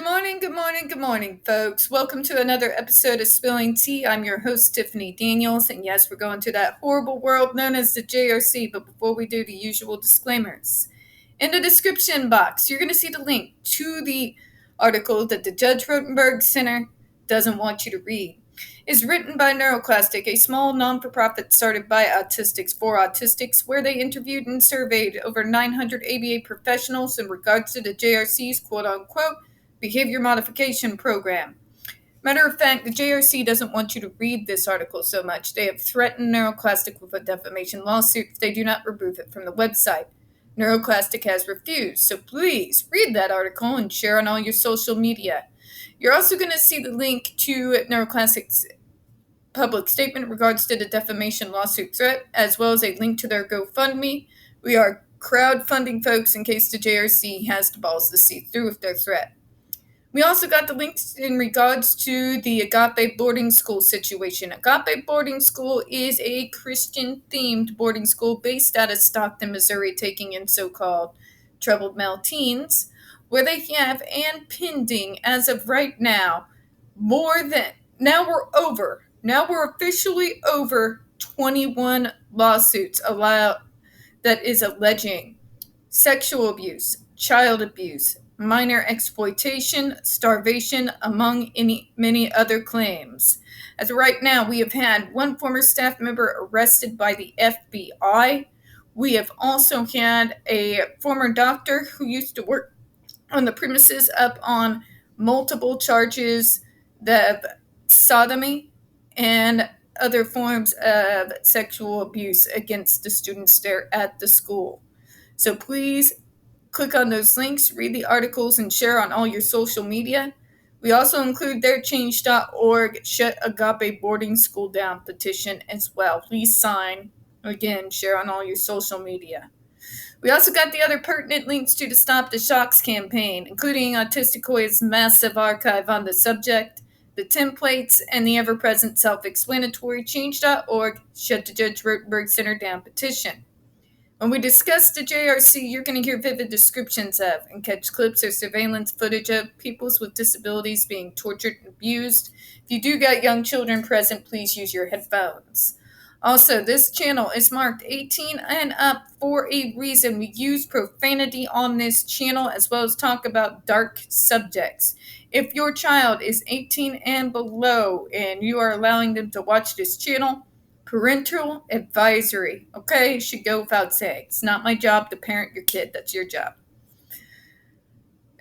Good morning, folks. Welcome to another episode of Spilling Tea. I'm your host, Tiffany Daniels, and yes, we're going to that horrible world known as the JRC, but before we do, the usual disclaimers. In the description box, you're going to see the link to the article that the Judge Rotenberg Center doesn't want you to read. It's written by NeuroClastic, a small non-for-profit started by autistics for autistics, where they interviewed and surveyed over 900 ABA professionals in regards to the JRC's quote-unquote behavior modification program. Matter of fact, the JRC doesn't want you to read this article so much. They have threatened NeuroClastic with a defamation lawsuit if they do not remove it from the website. NeuroClastic has refused, so please read that article and share on all your social media. You're also going to see the link to NeuroClassic's public statement in regards to the defamation lawsuit threat, as well as a link to their GoFundMe. We are crowdfunding folks in case the JRC has the balls to see through with their threat. We also got the links in regards to the Agape boarding school situation. Agape boarding school is a Christian-themed boarding school based out of Stockton, Missouri, taking in so-called troubled male teens, where they have, and pending as of right now, now we're officially over 21 lawsuits that is alleging sexual abuse, child abuse, minor exploitation, starvation, among many other claims. As of right now, we have had one former staff member arrested by the FBI. We have also had a former doctor who used to work on the premises up on multiple charges of sodomy and other forms of sexual abuse against the students there at the school. So please click on those links, read the articles, and share on all your social media. We also include their change.org Shut Agape Boarding School Down petition as well. Please sign. Again, share on all your social media. We also got the other pertinent links to the Stop the Shocks campaign, including Autistica's massive archive on the subject, the templates, and the ever-present self-explanatory change.org Shut the Judge Rotenberg Center Down petition. When we discuss the JRC, you're going to hear vivid descriptions of and catch clips or surveillance footage of peoples with disabilities being tortured and abused. If you do got young children present, please use your headphones. Also, this channel is marked 18 and up for a reason. We use profanity on this channel as well as talk about dark subjects. If your child is 18 and below and you are allowing them to watch this channel, parental advisory, okay? Should go without saying. It's not my job to parent your kid. That's your job.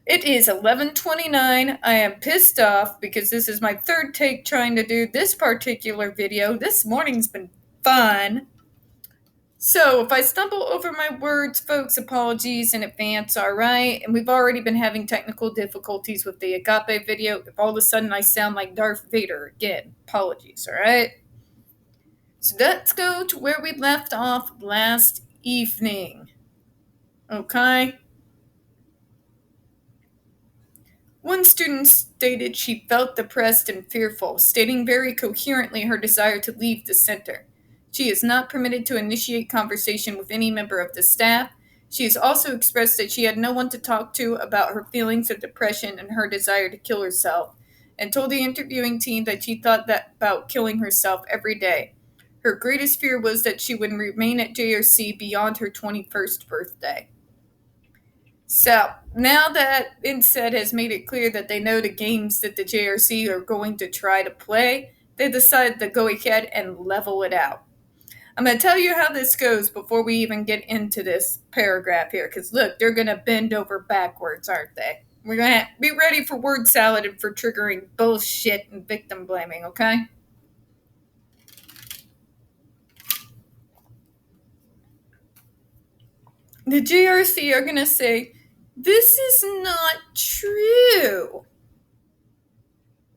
It is 11:29. I am pissed off because this is my third take trying to do this particular video. This morning's been fun. So if I stumble over my words, folks, apologies in advance, all right? And we've already been having technical difficulties with the Agape video. If all of a sudden I sound like Darth Vader, again, apologies, all right? So let's go to where we left off last evening. Okay? One student stated she felt depressed and fearful, stating very coherently her desire to leave the center. She is not permitted to initiate conversation with any member of the staff. She has also expressed that she had no one to talk to about her feelings of depression and her desire to kill herself, and told the interviewing team that she thought about killing herself every day. Her greatest fear was that she would remain at JRC beyond her 21st birthday. So, now that NSED has made it clear that they know the games that the JRC are going to try to play, they decided to go ahead and level it out. I'm going to tell you how this goes before we even get into this paragraph here, because look, they're going to bend over backwards, aren't they? We're going to be ready for word salad and for triggering bullshit and victim blaming, okay? The JRC are going to say, this is not true.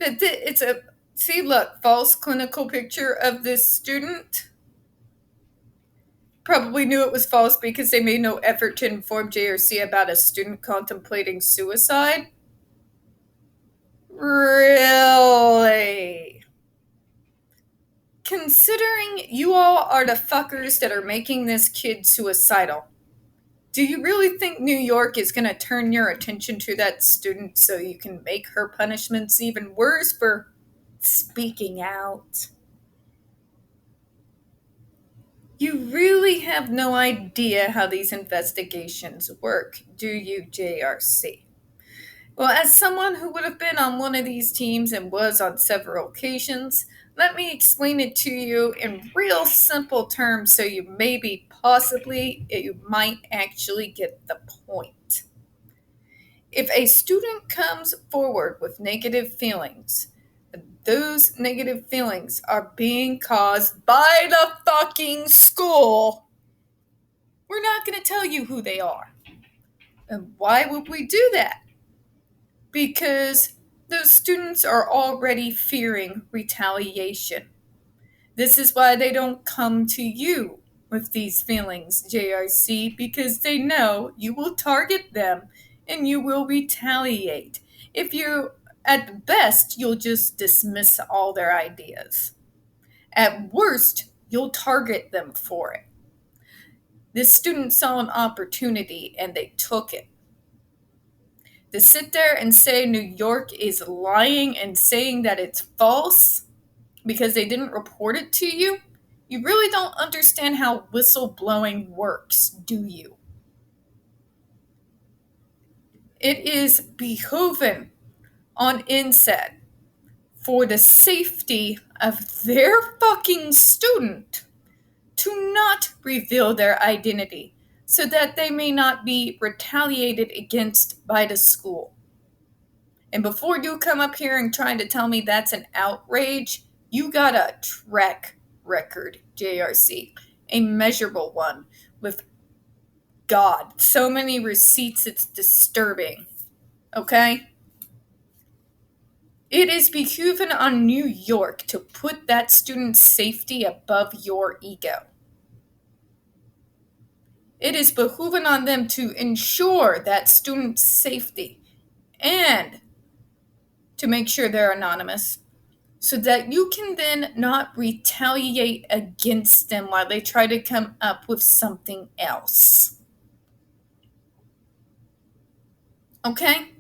It's a, see, look, false clinical picture of this student. Probably knew it was false because they made no effort to inform JRC about a student contemplating suicide. Really? Considering you all are the fuckers that are making this kid suicidal. Do you really think New York is going to turn your attention to that student so you can make her punishments even worse for speaking out? You really have no idea how these investigations work, do you, JRC? Well, as someone who would have been on one of these teams and was on several occasions, let me explain it to you in real simple terms so you you might actually get the point. If a student comes forward with negative feelings, those negative feelings are being caused by the fucking school. We're not going to tell you who they are. And why would we do that? Because those students are already fearing retaliation. This is why they don't come to you with these feelings, JRC, because they know you will target them and you will retaliate. If you, at best, you'll just dismiss all their ideas. At worst, you'll target them for it. This student saw an opportunity and they took it. To sit there and say New York is lying and saying that it's false because they didn't report it to you, you really don't understand how whistleblowing works, do you? It is behoven on NSED for the safety of their fucking student to not reveal their identity so that they may not be retaliated against by the school. And before you come up here and trying to tell me that's an outrage, you got a track record, JRC, a measurable one with God. So many receipts, it's disturbing. Okay? It is behooving on New York to put that student's safety above your ego. It is behooving on them to ensure that student's safety and to make sure they're anonymous so that you can then not retaliate against them while they try to come up with something else. Okay?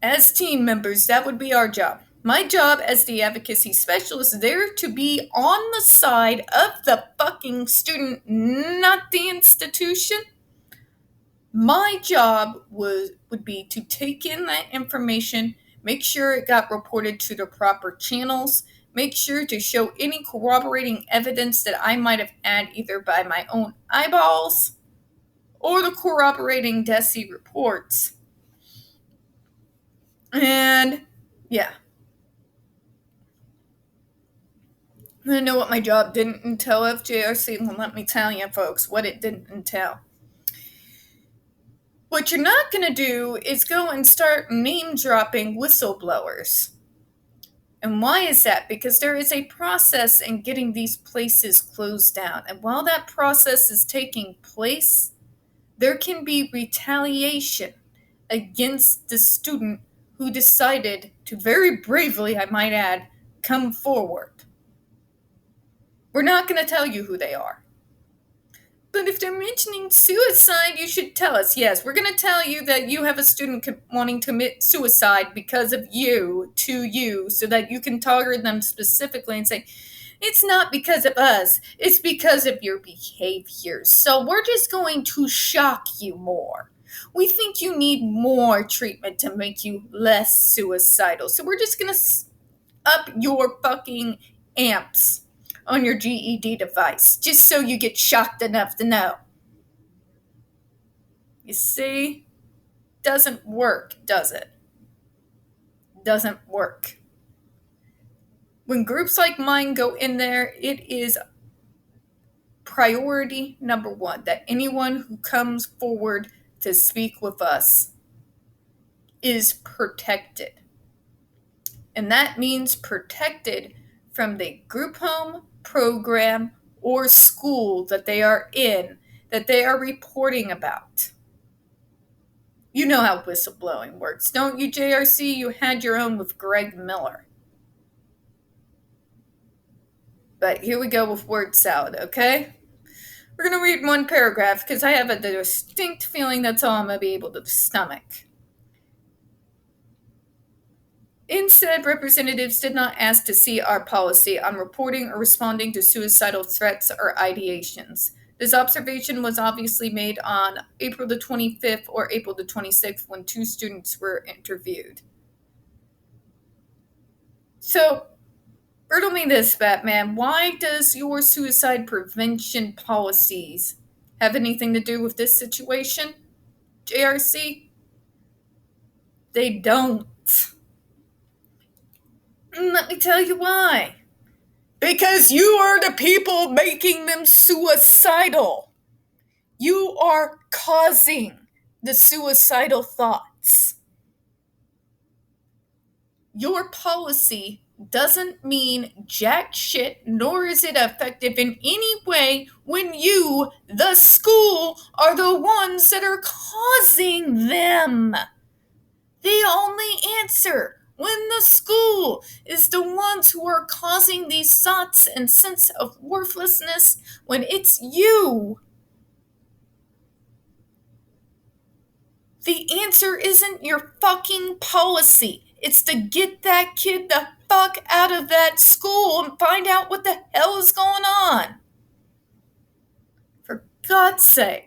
As team members, that would be our job. My job as the advocacy specialist there to be on the side of the fucking student, not the institution. My job would be to take in that information, make sure it got reported to the proper channels, make sure to show any corroborating evidence that I might have had either by my own eyeballs or the corroborating DESI reports. And yeah. I know what my job didn't entail of JRC. Well, let me tell you, folks, what it didn't entail. What you're not going to do is go and start name dropping whistleblowers. And why is that? Because there is a process in getting these places closed down. And while that process is taking place, there can be retaliation against the student who decided to very bravely, I might add, come forward. We're not going to tell you who they are. But if they're mentioning suicide, you should tell us. Yes, we're going to tell you that you have a student wanting to commit suicide because of you, to you, so that you can target them specifically and say, it's not because of us, it's because of your behavior. So we're just going to shock you more. We think you need more treatment to make you less suicidal. So we're just going to up your fucking amps on your GED device, just so you get shocked enough to know. You see? Doesn't work, does it? Doesn't work. When groups like mine go in there, it is priority number one that anyone who comes forward to speak with us is protected. And that means protected from the group home, program, or school that they are in, that they are reporting about. You know how whistleblowing works, don't you, JRC? You had your own with Greg Miller. But here we go with word salad, okay? We're going to read one paragraph because I have a distinct feeling that's all I'm going to be able to stomach. NSED representatives did not ask to see our policy on reporting or responding to suicidal threats or ideations. This observation was obviously made on April the 25th or April the 26th when 2 students were interviewed. So, riddle me this, Batman. Why does your suicide prevention policies have anything to do with this situation, JRC? They don't. Let me tell you why. Because you are the people making them suicidal. You are causing the suicidal thoughts. Your policy doesn't mean jack shit, nor is it effective in any way when you, the school, are the ones that are causing them. They only answer when the school is the ones who are causing these thoughts and sense of worthlessness. When it's you, the answer isn't your fucking policy. It's to get that kid the fuck out of that school and find out what the hell is going on. For God's sake.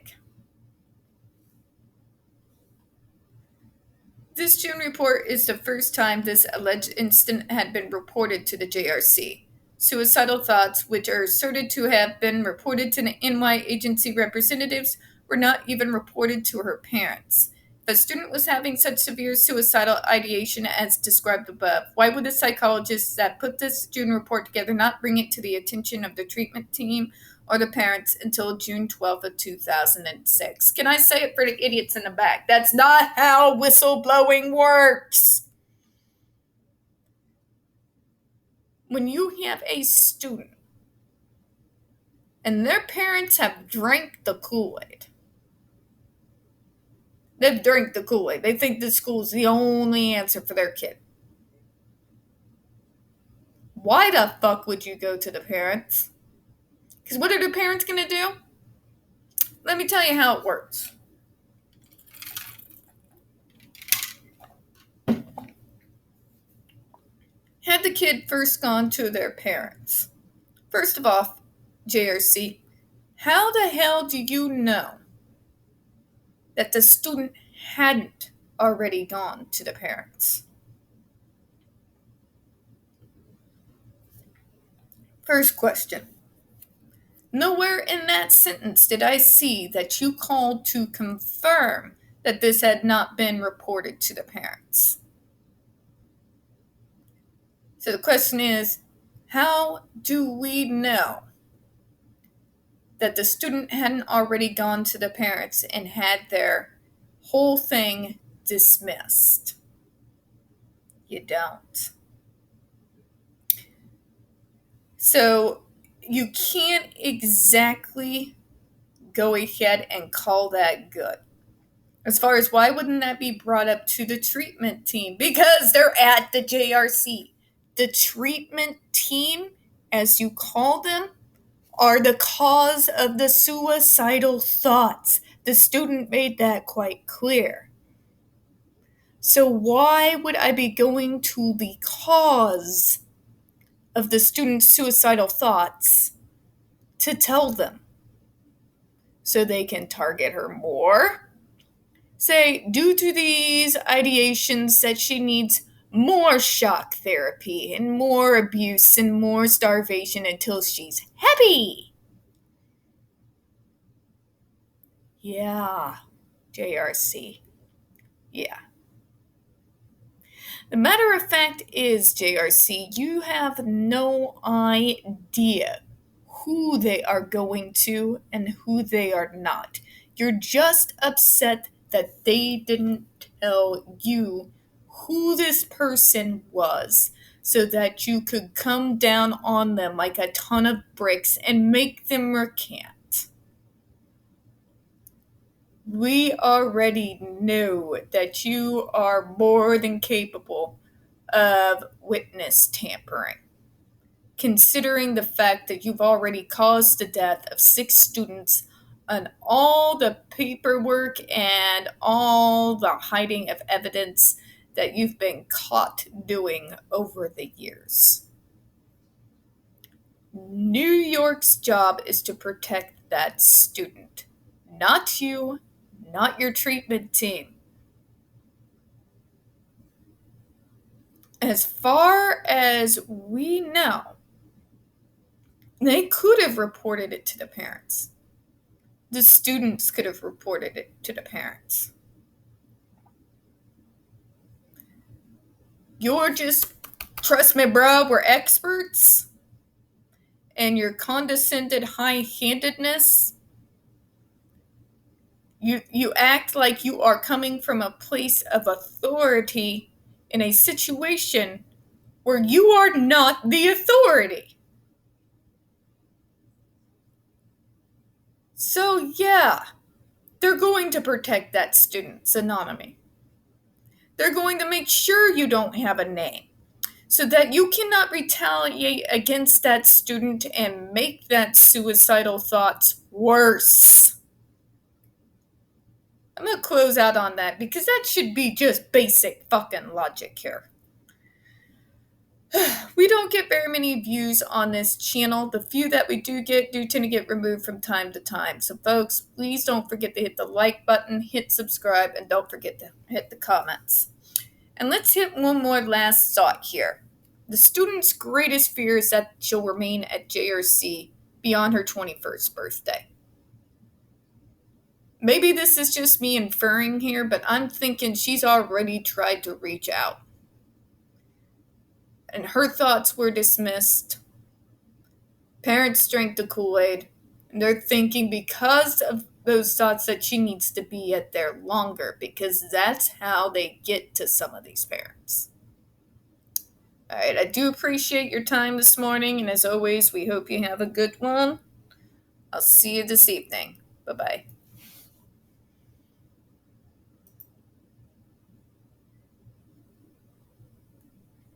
This June report is the first time this alleged incident had been reported to the JRC. Suicidal thoughts, which are asserted to have been reported to the NY agency representatives, were not even reported to her parents. If a student was having such severe suicidal ideation as described above, why would the psychologists that put this June report together not bring it to the attention of the treatment team or the parents until June 12th of 2006? Can I say it for the idiots in the back? That's not how whistleblowing works. When you have a student and their parents have drank the Kool-Aid, they've drank the Kool-Aid. They think this school is the only answer for their kid. Why the fuck would you go to the parents? Because what are the parents going to do? Let me tell you how it works. Had the kid first gone to their parents? First of all, JRC, how the hell do you know that the student hadn't already gone to the parents? First question. Nowhere in that sentence did I see that you called to confirm that this had not been reported to the parents. So the question is, how do we know that the student hadn't already gone to the parents and had their whole thing dismissed? You don't. So you can't exactly go ahead and call that good. As far as why wouldn't that be brought up to the treatment team? Because they're at the JRC. The treatment team, as you call them, are the cause of the suicidal thoughts. The student made that quite clear. So why would I be going to the cause of the student's suicidal thoughts to tell them? So they can target her more? Say, due to these ideations that she needs more shock therapy and more abuse and more starvation until she's happy. Yeah, JRC. Yeah. The matter of fact is, JRC, you have no idea who they are going to and who they are not. You're just upset that they didn't tell you who this person was so that you could come down on them like a ton of bricks and make them recant. We already know that you are more than capable of witness tampering. considering the fact that you've already caused the death of 6 students and all the paperwork and all the hiding of evidence that you've been caught doing over the years. New York's job is to protect that student, not you, not your treatment team. As far as we know, they could have reported it to the parents. The students could have reported it to the parents. You're just, trust me, bro, we're experts. And your condescended high-handedness, you act like you are coming from a place of authority in a situation where you are not the authority. So yeah, they're going to protect that student's anonymity. They're going to make sure you don't have a name so that you cannot retaliate against that student and make that suicidal thoughts worse. I'm going to close out on that because that should be just basic fucking logic here. We don't get very many views on this channel. The few that we do tend to get removed from time to time. So folks, please don't forget to hit the like button, hit subscribe, and don't forget to hit the comments. And let's hit one more last thought here. The student's greatest fear is that she'll remain at JRC beyond her 21st birthday. Maybe this is just me inferring here, but I'm thinking she's already tried to reach out. And her thoughts were dismissed. Parents drank the Kool-Aid. And they're thinking because of those thoughts that she needs to be at there longer, because that's how they get to some of these parents. Alright, I do appreciate your time this morning, and as always, we hope you have a good one. I'll see you this evening. Bye-bye.